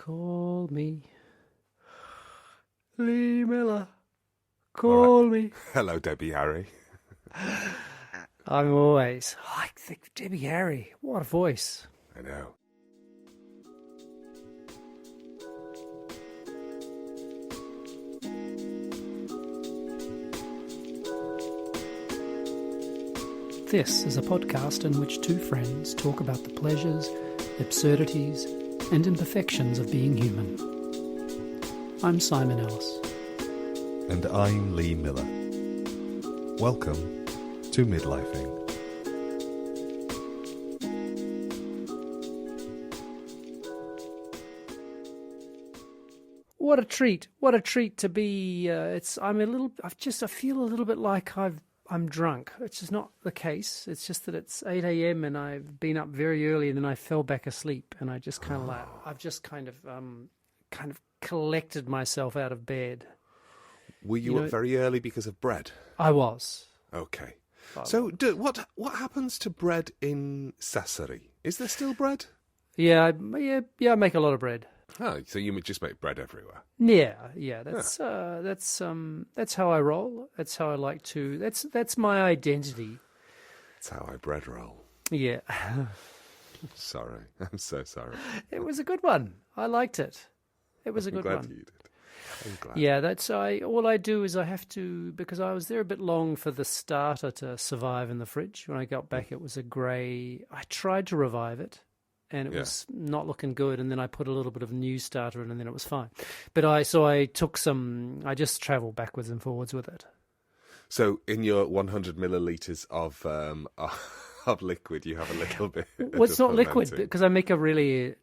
Call me. Lee Miller. Call me. Hello, Debbie Harry. I'm always like Debbie Harry. What a voice. I know. This is a podcast in which two friends talk about the pleasures, absurdities, and imperfections of being human. I'm Simon Ellis. And I'm Lee Miller. Welcome to Midlifing. What a treat! What a treat to be. I feel a little bit like I'm drunk, which is not the case. It's just that it's 8 a.m. and I've been up very early, and then I fell back asleep, and I just kind of I've just kind of collected myself out of bed. Were you up very early because of bread? I was. Okay. So, what happens to bread in Sassari? Is there still bread? Yeah, I make a lot of bread. Oh, so you just make bread everywhere? Yeah. That's how I roll. That's how I like to. That's my identity. That's how I bread roll. Yeah. Sorry, I'm so sorry. It was a good one. I liked it. It was a good one. I'm glad you did. I'm glad. Yeah, all I do is I have to, because I was there a bit long for the starter to survive in the fridge. When I got back, it was a grey. I tried to revive it, and it was not looking good. And then I put a little bit of new starter in, and then it was fine. But I just travelled backwards and forwards with it. So in your 100 millilitres of liquid, you have a little bit. Well, it's not liquid because I make a really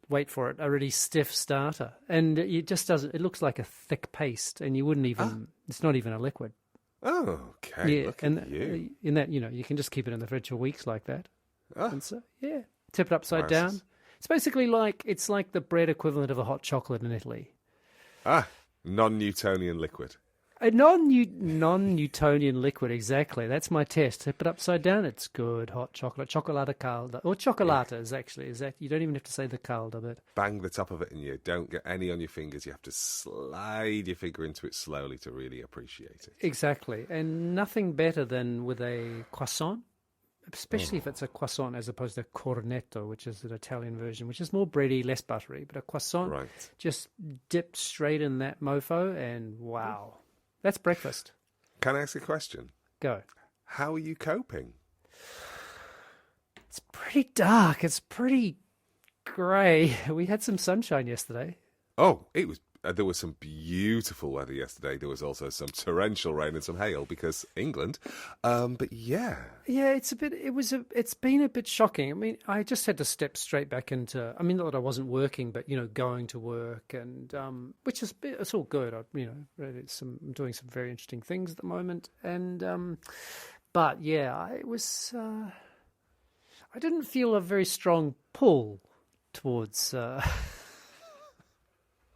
stiff starter, and it just doesn't. It looks like a thick paste, and you wouldn't even. It's not even a liquid. Oh, okay. Yeah, look at you. In that, you can just keep it in the fridge for weeks like that. And so, tip it upside Nice. down. It's basically like the bread equivalent of a hot chocolate in Italy. Non-Newtonian liquid. A non-Newtonian liquid, exactly. That's my test. Tip it upside down. It's good. Hot chocolate. Cioccolata calda. Or cioccolata is that. You don't even have to say the calda bit. Bang the top of it and you don't get any on your fingers. You have to slide your finger into it slowly to really appreciate it. Exactly. And nothing better than with a croissant, especially if it's a croissant as opposed to cornetto, which is an Italian version, which is more bready, less buttery. But a croissant, just dipped straight in that mofo, and wow. That's breakfast. Can I ask a question? Go. How are you coping? It's pretty dark. It's pretty grey. We had some sunshine yesterday. Oh, it was. There was some beautiful weather yesterday. There was also some torrential rain and some hail because England. But yeah. Yeah, it's been a bit shocking. I mean, I just had to step straight back into. I mean, not that I wasn't working, but going to work and which is it's all good. I'm doing some very interesting things at the moment, and but yeah, it was. I didn't feel a very strong pull towards.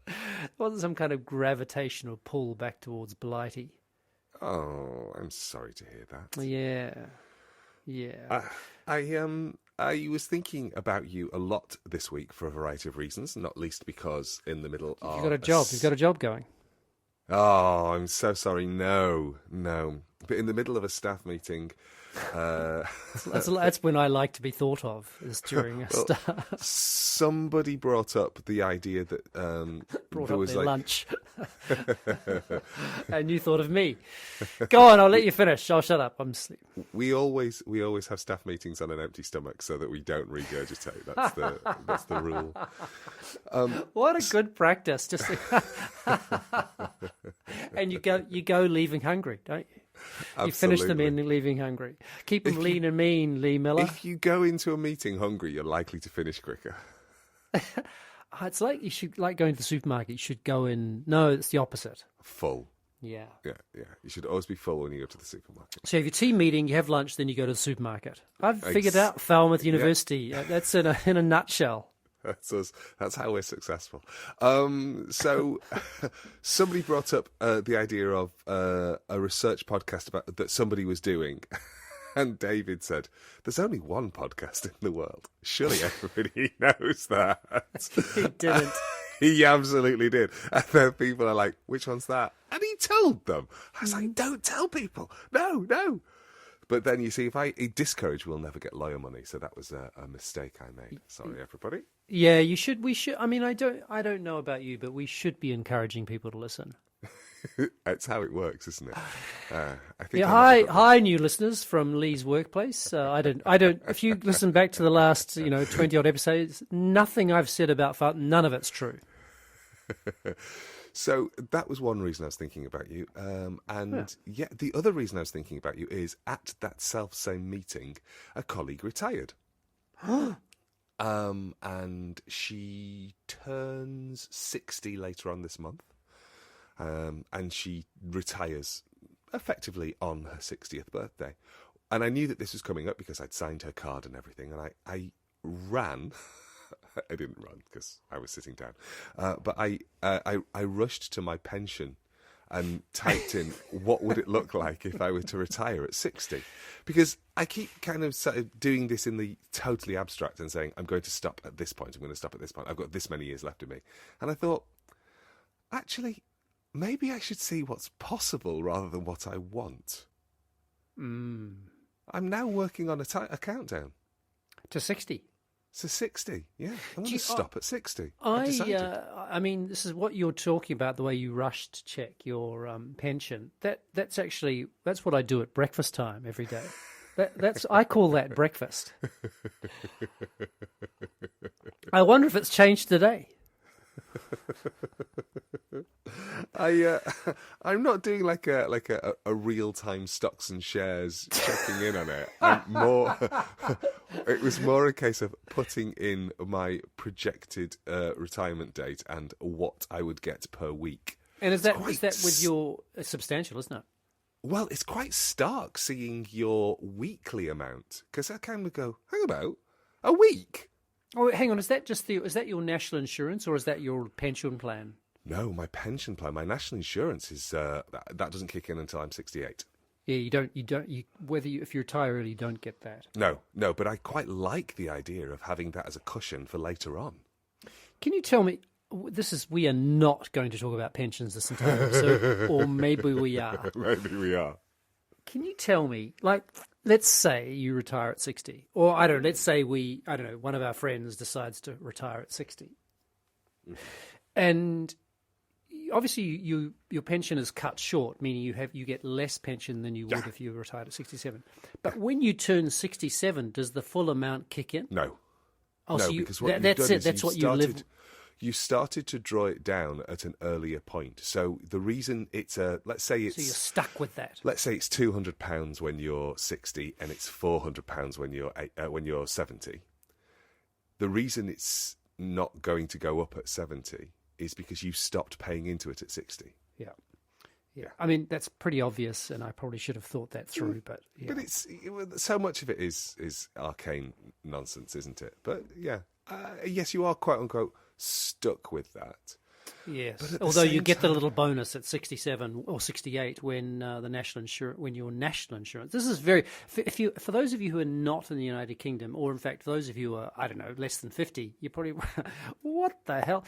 It wasn't some kind of gravitational pull back towards Blighty. Oh, I'm sorry to hear that. Yeah. I was thinking about you a lot this week for a variety of reasons, not least because in the middle of... You've got a job. You've got a job going. Oh, I'm so sorry. No. But in the middle of a staff meeting... That's when I like to be thought of, is during a staff. Somebody brought up the idea that there was lunch, and you thought of me. Go on, I'll let you finish. I'll shut up. I'm asleep. We always have staff meetings on an empty stomach so that we don't regurgitate. That's the rule. What a good practice! Just and you go leaving hungry, don't you? Absolutely. You finish them in leaving hungry. Keep them lean and mean, Lee Miller. If you go into a meeting hungry, you're likely to finish quicker. It's like you should going to the supermarket. You should go in. No, it's the opposite. Full. Yeah. You should always be full when you go to the supermarket. So you have your team meeting, you have lunch, then you go to the supermarket. I've figured out Falmouth University. Yeah. That's in a nutshell. That's us. That's how we're successful. So somebody brought up the idea of a research podcast that somebody was doing. And David said, there's only one podcast in the world. Surely everybody knows that. He didn't. He absolutely did. And then people are like, which one's that? And he told them. I was like, don't tell people. No, no. But then you see, if I discourage, we'll never get lawyer money. So that was a mistake I made. Sorry, everybody. Yeah, you should. We should. I mean, I don't know about you, but we should be encouraging people to listen. It's how it works, isn't it? I think. Yeah. Hi, new listeners from Lee's workplace. I don't. If you listen back to the last, 20 odd episodes, nothing I've said about fart, none of it's true. So that was one reason I was thinking about you. The other reason I was thinking about you is at that self-same meeting, a colleague retired. And she turns 60 later on this month. And she retires effectively on her 60th birthday. And I knew that this was coming up because I'd signed her card and everything. And I ran. I didn't run because I was sitting down. But I rushed to my pension and typed in, what would it look like if I were to retire at 60? Because I keep kind of sort of doing this in the totally abstract and saying, I'm going to stop at this point. I'm going to stop at this point. I've got this many years left in me. And I thought, actually, maybe I should see what's possible rather than what I want. I'm now working on a countdown. To 60. So 60, yeah. I want to stop at 60. I mean, this is what you're talking about, the way you rush to check your pension. That's what I do at breakfast time every day. I call that breakfast. I wonder if it's changed today. I'm not doing like a real time stocks and shares checking in on it. I'm more. It was more a case of putting in my projected retirement date and what I would get per week. And is that with your it's substantial, isn't it? Well, it's quite stark seeing your weekly amount because I kind of go, hang about a week. Oh, hang on. Is that your national insurance or is that your pension plan? No, my pension plan, my national insurance is that doesn't kick in until I'm 68. Yeah, if you retire early, you don't get that. No, but I quite like the idea of having that as a cushion for later on. Can you tell me? We are not going to talk about pensions this entire episode, or maybe we are. Maybe we are. Can you tell me, let's say you retire at 60, or let's say one of our friends decides to retire at 60. And obviously your pension is cut short, meaning you get less pension than you would if you retired at 67. But when you turn 67, does the full amount kick in? No. Oh, no, so because what that's it. That's what you live. You started to draw it down at an earlier point. So the reason it's let's say it's... So you're stuck with that. Let's say it's £200 when you're 60 and it's £400 when you're 70. The reason it's not going to go up at 70 is because you stopped paying into it at 60. Yeah. I mean, that's pretty obvious, and I probably should have thought that through. But it's so much of it is arcane nonsense, isn't it? But yeah, yes, you are quote unquote stuck with that. Yes, although you get the little bonus at 67 or 68 when your national insurance. This is for those of you who are not in the United Kingdom, or in fact for those of you who are less than 50, you're probably what the hell.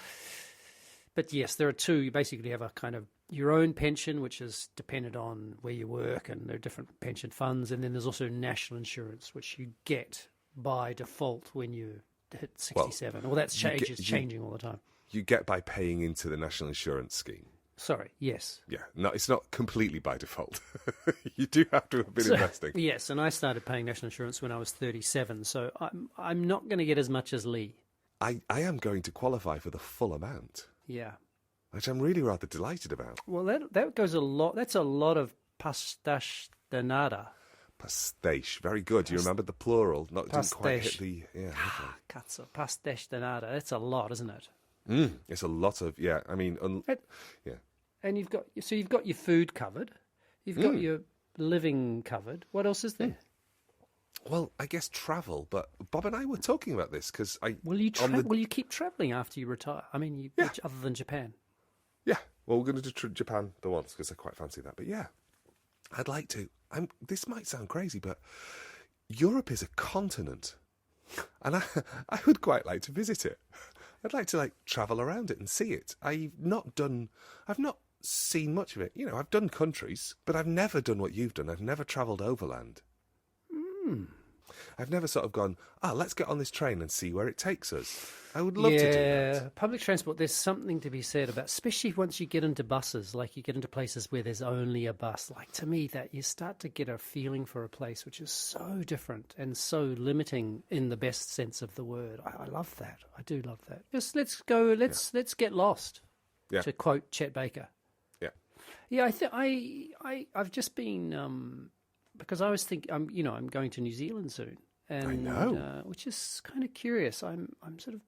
But yes, there are two. You basically have a kind of your own pension, which is dependent on where you work, and there are different pension funds, and then there's also national insurance, which you get by default when you hit 67. Well, that's changing all the time. You get by paying into the national insurance scheme. Sorry, yes. Yeah, no, it's not completely by default. You do have to have been investing. Yes, and I started paying national insurance when I was 37, so I'm not going to get as much as Lee. I am going to qualify for the full amount. Yeah. Which I'm really rather delighted about. Well, that goes a lot. That's a lot of pastiche de nada. Pastiche, very good. You remembered the plural. Didn't quite hit the Cazzo, pastiche de nada. That's a lot, isn't it? It's a lot of I mean, yeah. And you've got your food covered, you've got your living covered. What else is there? Well, I guess travel. But Bob and I were talking about this because will you keep traveling after you retire? I mean, other than Japan. Yeah, well, we're going to do Japan the once because I quite fancy that. But yeah, I'd like to. This might sound crazy, but Europe is a continent, and I would quite like to visit it. I'd like to travel around it and see it. I've not seen much of it. I've done countries, but I've never done what you've done. I've never travelled overland. I've never sort of gone, let's get on this train and see where it takes us. I would love to do that. Public transport, there's something to be said about, especially once you get into buses, like you get into places where there's only a bus. Like, to me, that you start to get a feeling for a place which is so different and so limiting in the best sense of the word. I love that. I do love that. Just let's go, let's get lost, to quote Chet Baker. Yeah, I've just been... because I was thinking, I'm going to New Zealand soon, and I know, which is kind of curious. I'm sort of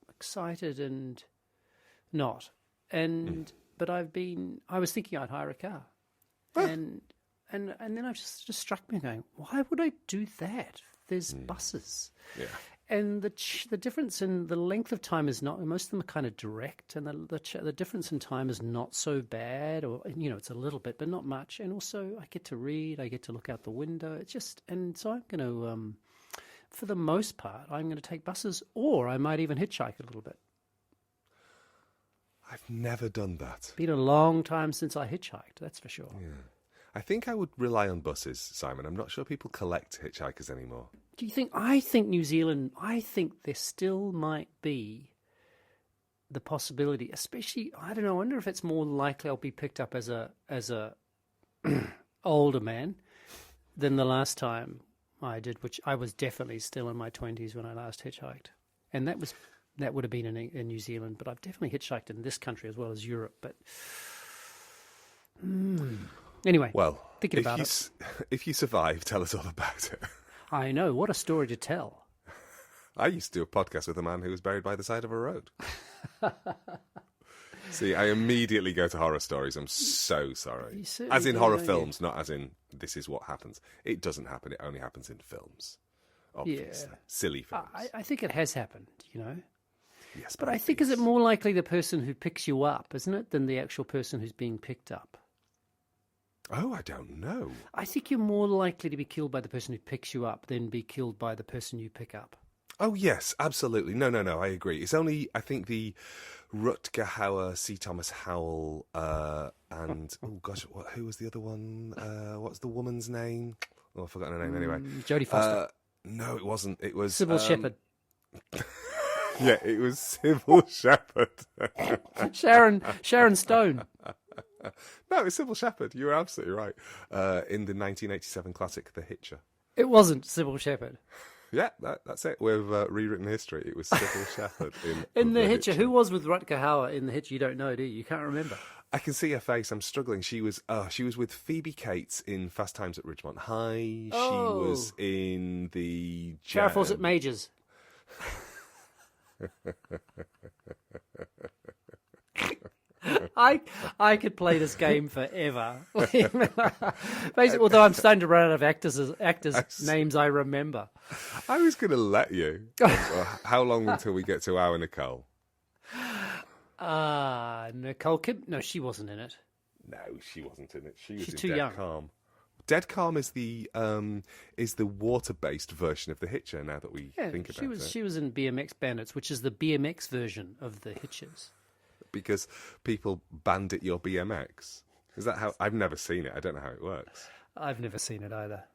excited and not, but I was thinking I'd hire a car, and then I've just struck me going, why would I do that? There's buses, and the difference in the length of time is not. Most of them are kind of direct, and the difference in time is not so bad, or it's a little bit, but not much. And also, I get to read, I get to look out the window. And so I'm going to, for the most part, I'm going to take buses, or I might even hitchhike a little bit. I've never done that. It's been a long time since I hitchhiked, that's for sure. Yeah. I think I would rely on buses, Simon. I'm not sure people collect hitchhikers anymore. Do you think? I think New Zealand, I think there still might be the possibility, especially, I don't know, I wonder if it's more likely I'll be picked up as a older man than the last time I did, which I was definitely still in my 20s when I last hitchhiked. And that would have been in New Zealand, but I've definitely hitchhiked in this country as well as Europe. But anyway, thinking about it. If you survive, tell us all about it. I know, what a story to tell. I used to do a podcast with a man who was buried by the side of a road. See, I immediately go to horror stories. I'm so sorry. As in horror films, not as in this is what happens. It doesn't happen. It only happens in films. Obviously. Yeah. Silly films. I think it has happened, Yes, but I think, is it more likely the person who picks you up, isn't it, than the actual person who's being picked up? Oh, I don't know. I think you're more likely to be killed by the person who picks you up than be killed by the person you pick up. Oh, yes, absolutely. No, I agree. It's only, I think, the Rutger Hauer, C. Thomas Howell, and, oh gosh, who was the other one? What's the woman's name? Oh, I've forgotten her name anyway. Jodie Foster. No, it wasn't. It was... Sybil Shepherd. Yeah, it was Sybil Shepherd. Sharon Stone. No, it's Sybil Shepherd. You were absolutely right. In the 1987 classic, The Hitcher. It wasn't Sybil Shepherd. Yeah, that's it. We've rewritten history. It was Sybil Shepherd in The Hitcher. Who was with Rutger Hauer in The Hitcher? You don't know, do you? You can't remember. I can see her face. I'm struggling. She was with Phoebe Cates in Fast Times at Ridgemont High. Oh. She was in the... Farrah Fawcett Majors. I could play this game forever. Basically, although I'm starting to run out of actors' names I remember. I was going to let you. How long until we get to our Nicole? Nicole Kidman. No, she wasn't in it. No, she wasn't in it. She's in too Dead young. Calm. Dead Calm is the water-based version of The Hitcher. Now that we think about it, she was in BMX Bandits, which is the BMX version of The Hitchers. Because people bandit your BMX. Is that how? I've never seen it. I don't know how it works. I've never seen it either.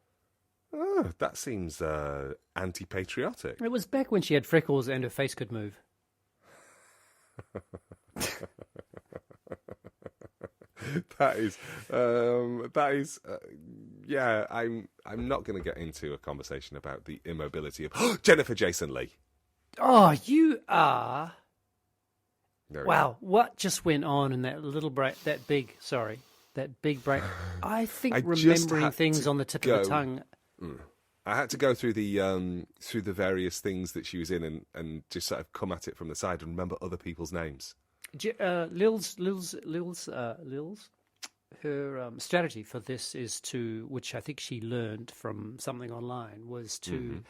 Oh, that seems anti-patriotic. It was back when she had freckles and her face could move. That is, yeah. I'm not going to get into a conversation about the immobility of Jennifer Jason Leigh. Oh, you are. Wow, what just went on in that little break? That big break. I think remembering things on the tip of the tongue. I had to go through the various things that she was in and just sort of come at it from the side and remember other people's names. Lil's her strategy for this is to, which I think she learned from something online, was to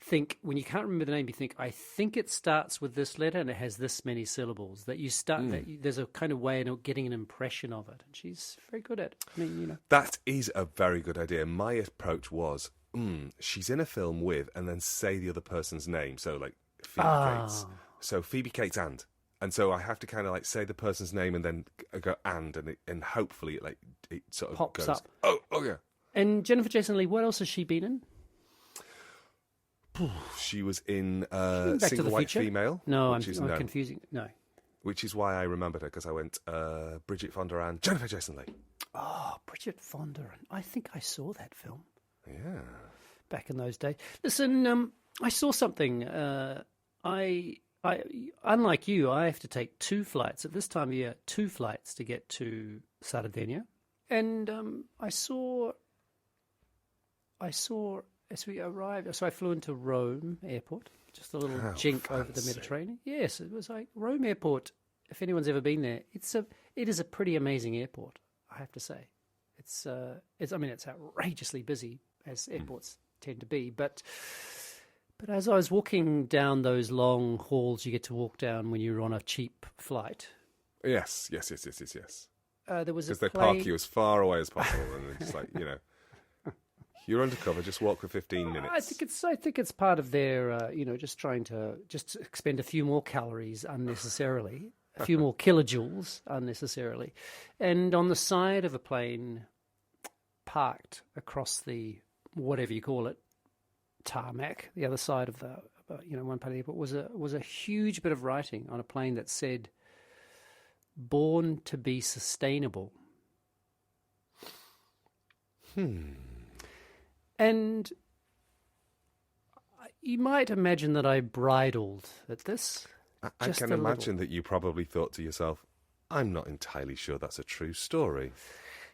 think, when you can't remember the name, you think, I think it starts with this letter and it has this many syllables. That you start, there's a kind of way of getting an impression of it. And she's very good at it. I mean, That is a very good idea. My approach was, she's in a film with, and then say the other person's name. So, like, Phoebe Cates. So Phoebe Cates and so I have to kind of like say the person's name and then go and hopefully it sort of Pops goes, up. Oh yeah. And Jennifer Jason Leigh, what else has she been in? She was in Back to Single the White Future? Female. No, which is I'm no. confusing. No. Which is why I remembered her, because I went Bridget Fonda and Jennifer Jason Leigh. Oh, Bridget Fonda. I think I saw that film Yeah. back in those days. Listen, I saw something. I unlike you, I have to take 2 flights at this time of year. 2 flights to get to Sardinia, and I saw as we arrived. So I flew into Rome Airport, just a little jink over the Mediterranean. Yes, it was like Rome Airport. If anyone's ever been there, it is a pretty amazing airport, I have to say. It's outrageously busy, as airports tend to be, but as I was walking down those long halls you get to walk down when you're on a cheap flight. Yes. There was a Because they plane. park you as far away as possible, and they're just like, you're undercover. Just walk for 15 minutes. I think it's part of their, just trying to expend a few more calories unnecessarily, a few more kilojoules unnecessarily, and on the side of a plane, parked across the whatever you call it, tarmac, the other side of the, one part of the airport was a huge bit of writing on a plane that said, "Born to be sustainable." And you might imagine that I bridled at this. I can imagine that you probably thought to yourself, I'm not entirely sure that's a true story.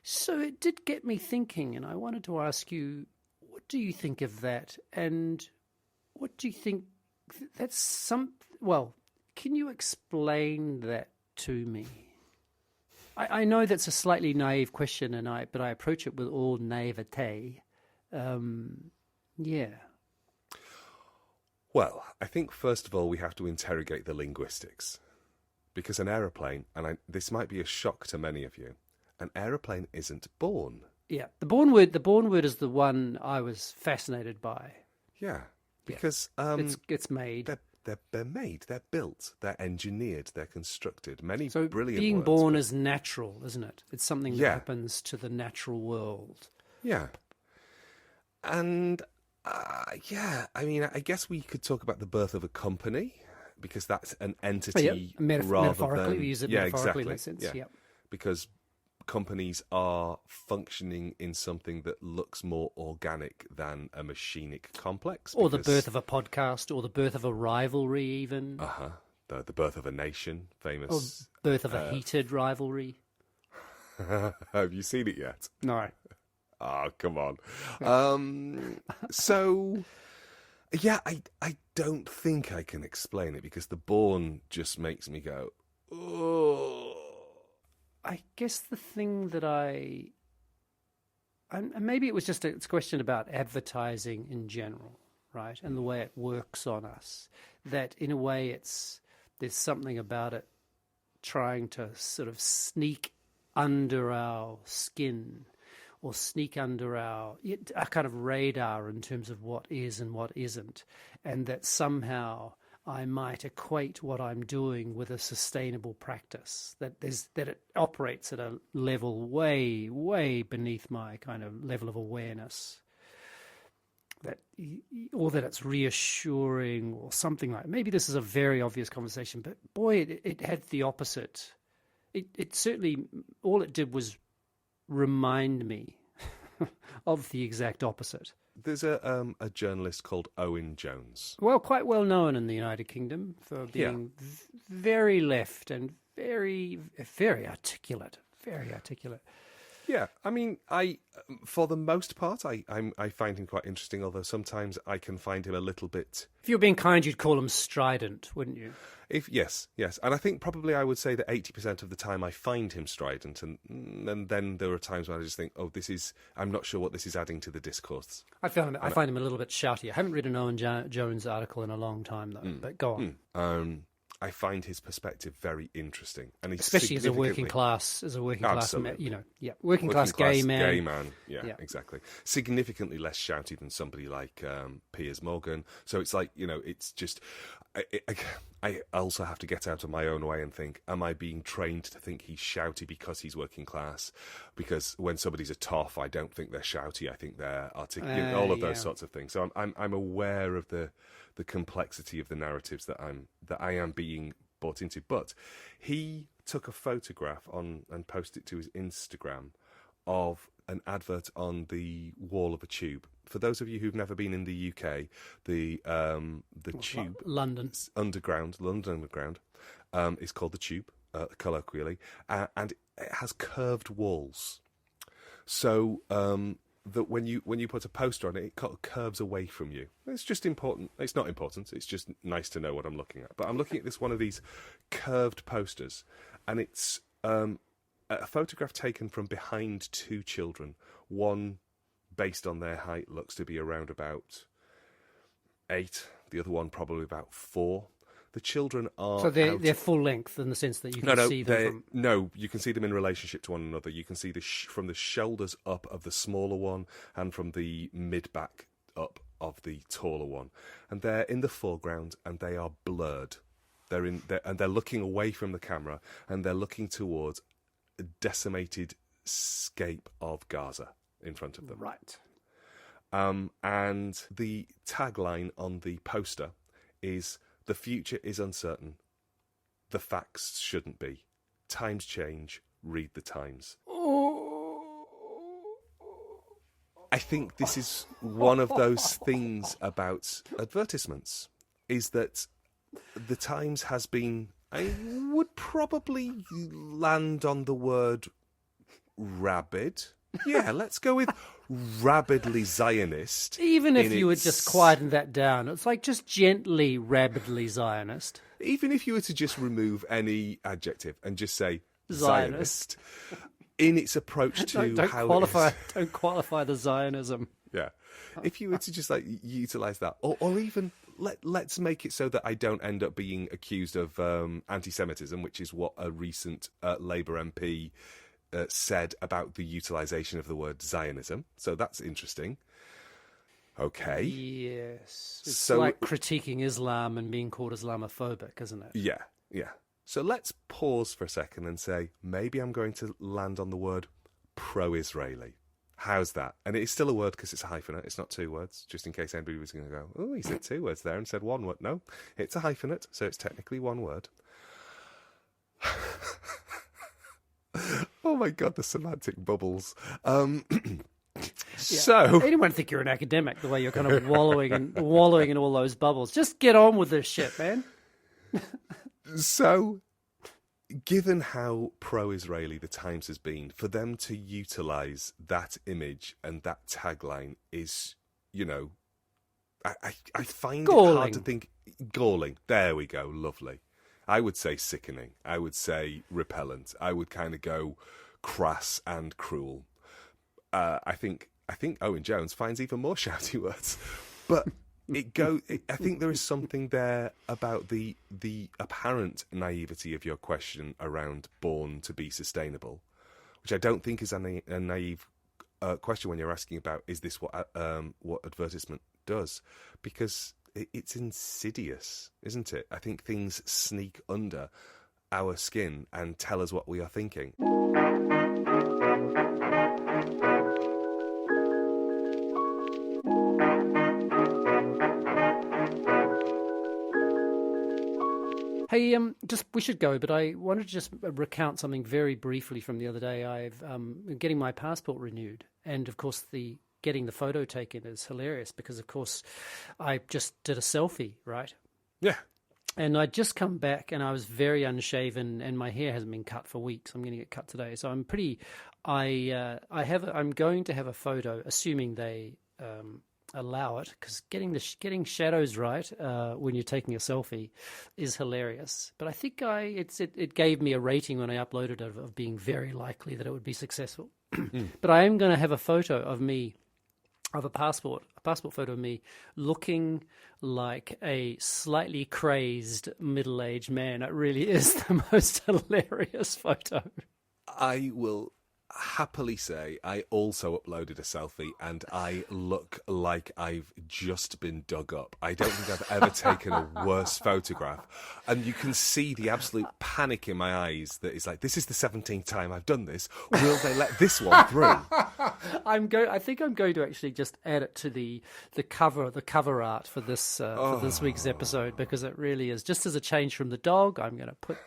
So it did get me thinking, and I wanted to ask you, what do you think of that? And what do you think that's can you explain that to me? I know that's a slightly naive question, but I approach it with all naivete. Yeah. Well, I think first of all we have to interrogate the linguistics. Because an aeroplane, and this might be a shock to many of you, an aeroplane isn't born. Yeah, the born word is the one I was fascinated by. Yeah, because it's made. They're made, they're built, they're engineered, they're constructed. Many so brilliant being words, born is natural, isn't it? It's something that Yeah. happens to the natural world. Yeah. And, I guess we could talk about the birth of a company, because that's an entity Metaphorically, than... we use it Yeah, metaphorically exactly. in that sense. Yeah. Yep. Because companies are functioning in something that looks more organic than a machinic complex. Or the birth of a podcast, or the birth of a rivalry even. The birth of a nation, famous. Or birth of a heated rivalry. Have you seen it yet? No. Oh, come on. So, yeah, I don't think I can explain it, because the born just makes me go, oh. I guess the thing that and maybe it was just it's a question about advertising in general, right? And the way it works on us, that in a way there's something about it trying to sort of sneak under our skin, or sneak under our kind of radar in terms of what is and what isn't, and that somehow I might equate what I'm doing with a sustainable practice, that it operates at a level way, way beneath my kind of level of awareness, or that it's reassuring or something like. Maybe this is a very obvious conversation, but boy, it had the opposite. It certainly, all it did was remind me of the exact opposite. There's a journalist called Owen Jones. Well, quite well known in the United Kingdom for being very left and very, very articulate. Very articulate. Yeah, I mean, for the most part, I find him quite interesting, although sometimes I can find him a little bit... If you were being kind, you'd call him strident, wouldn't you? Yes. And I think probably I would say that 80% of the time I find him strident, and then there are times when I just think, I'm not sure what this is adding to the discourse. I find him a little bit shouty. I haven't read an Owen Jones article in a long time, though, but go on. I find his perspective very interesting, and he's Especially as a working significantly- class, Absolutely. working class gay man. Yeah, exactly. Significantly less shouty than somebody like Piers Morgan. So it's like, it's just. I also have to get out of my own way and think, am I being trained to think he's shouty because he's working class? Because when somebody's a toff, I don't think they're shouty. I think they're articulate. All of those sorts of things. So I'm aware of the complexity of the narratives that I am being bought into. But he took a photograph and posted it to his Instagram of an advert on the wall of a tube. For those of you who've never been in the UK, the tube, London Underground, is called the Tube, colloquially, and it has curved walls. So that when you put a poster on it, it kind of curves away from you. It's just important. It's not important. It's just nice to know what I'm looking at. But I'm looking at one of these curved posters, and it's a photograph taken from behind two children. One, based on their height, looks to be around about 8. The other one probably about 4. The children are so they're full length in the sense that you can see them. No, you can see them in relationship to one another. You can see from the shoulders up of the smaller one and from the mid back up of the taller one, and they're in the foreground and they are blurred. They're looking away from the camera and they're looking towards a decimated scape of Gaza in front of them. Right. And the tagline on the poster is, "The future is uncertain. The facts shouldn't be. Times change. Read the Times." I think this is one of those things about advertisements, is that the Times has been, I would probably land on the word rabid. Yeah, let's go with rabidly Zionist. Even if you would just quieten that down, it's like just gently, rabidly Zionist. Even if you were to just remove any adjective and just say Zionist in its approach to don't how don't qualify the Zionism. Yeah, if you were to just like utilize that, or even let's make it so that I don't end up being accused of anti-Semitism, which is what a recent Labour MP said about the utilisation of the word Zionism. So that's interesting. Okay. Yes. It's like critiquing Islam and being called Islamophobic, isn't it? Yeah, yeah. So let's pause for a second and say, maybe I'm going to land on the word pro-Israeli. How's that? And it's still a word because it's a hyphenate. It's not 2 words, just in case anybody was going to go, oh, he said 2 words there and said 1 word. No, it's a hyphenate, so it's technically 1 word. Oh my God, the semantic bubbles. So anyone think you're an academic the way you're kind of wallowing in all those bubbles? Just get on with this shit, man. So, given how pro-Israeli the Times has been, for them to utilise that image and that tagline is, I find galling. It hard to think. Galling. There we go. Lovely. I would say sickening. I would say repellent. I would kind of go crass and cruel. I think Owen Jones finds even more shouty words, but I think there is something there about the apparent naivety of your question around born to be sustainable, which I don't think is a naive question when you're asking about, is this what advertisement does? Because it's insidious, isn't it? I think things sneak under our skin and tell us what we are thinking. Hey, we should go, but I wanted to just recount something very briefly from the other day. I've getting my passport renewed, and of course getting the photo taken is hilarious because, of course, I just did a selfie, right? Yeah. And I'd just come back and I was very unshaven and my hair hasn't been cut for weeks. I'm going to get cut today. So I'm going to have a photo, assuming they allow it, because getting shadows right when you're taking a selfie is hilarious. But I think it gave me a rating when I uploaded it of being very likely that it would be successful. But I am going to have a photo of me of a passport photo of me looking like a slightly crazed middle-aged man. It really is the most hilarious photo. I will happily say I also uploaded a selfie and I look like I've just been dug up. I don't think I've ever taken a worse photograph. And you can see the absolute panic in my eyes that is like, this is the 17th time I've done this. Will they let this one through? I think I'm going to actually just add it to the cover art for this week's episode, because it really is just as a change from the dog. I'm going to put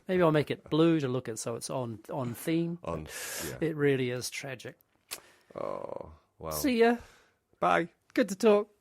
maybe I'll make it blue to look at so it's on theme. Yeah. It really is tragic. Oh, wow. See ya. Bye. Good to talk.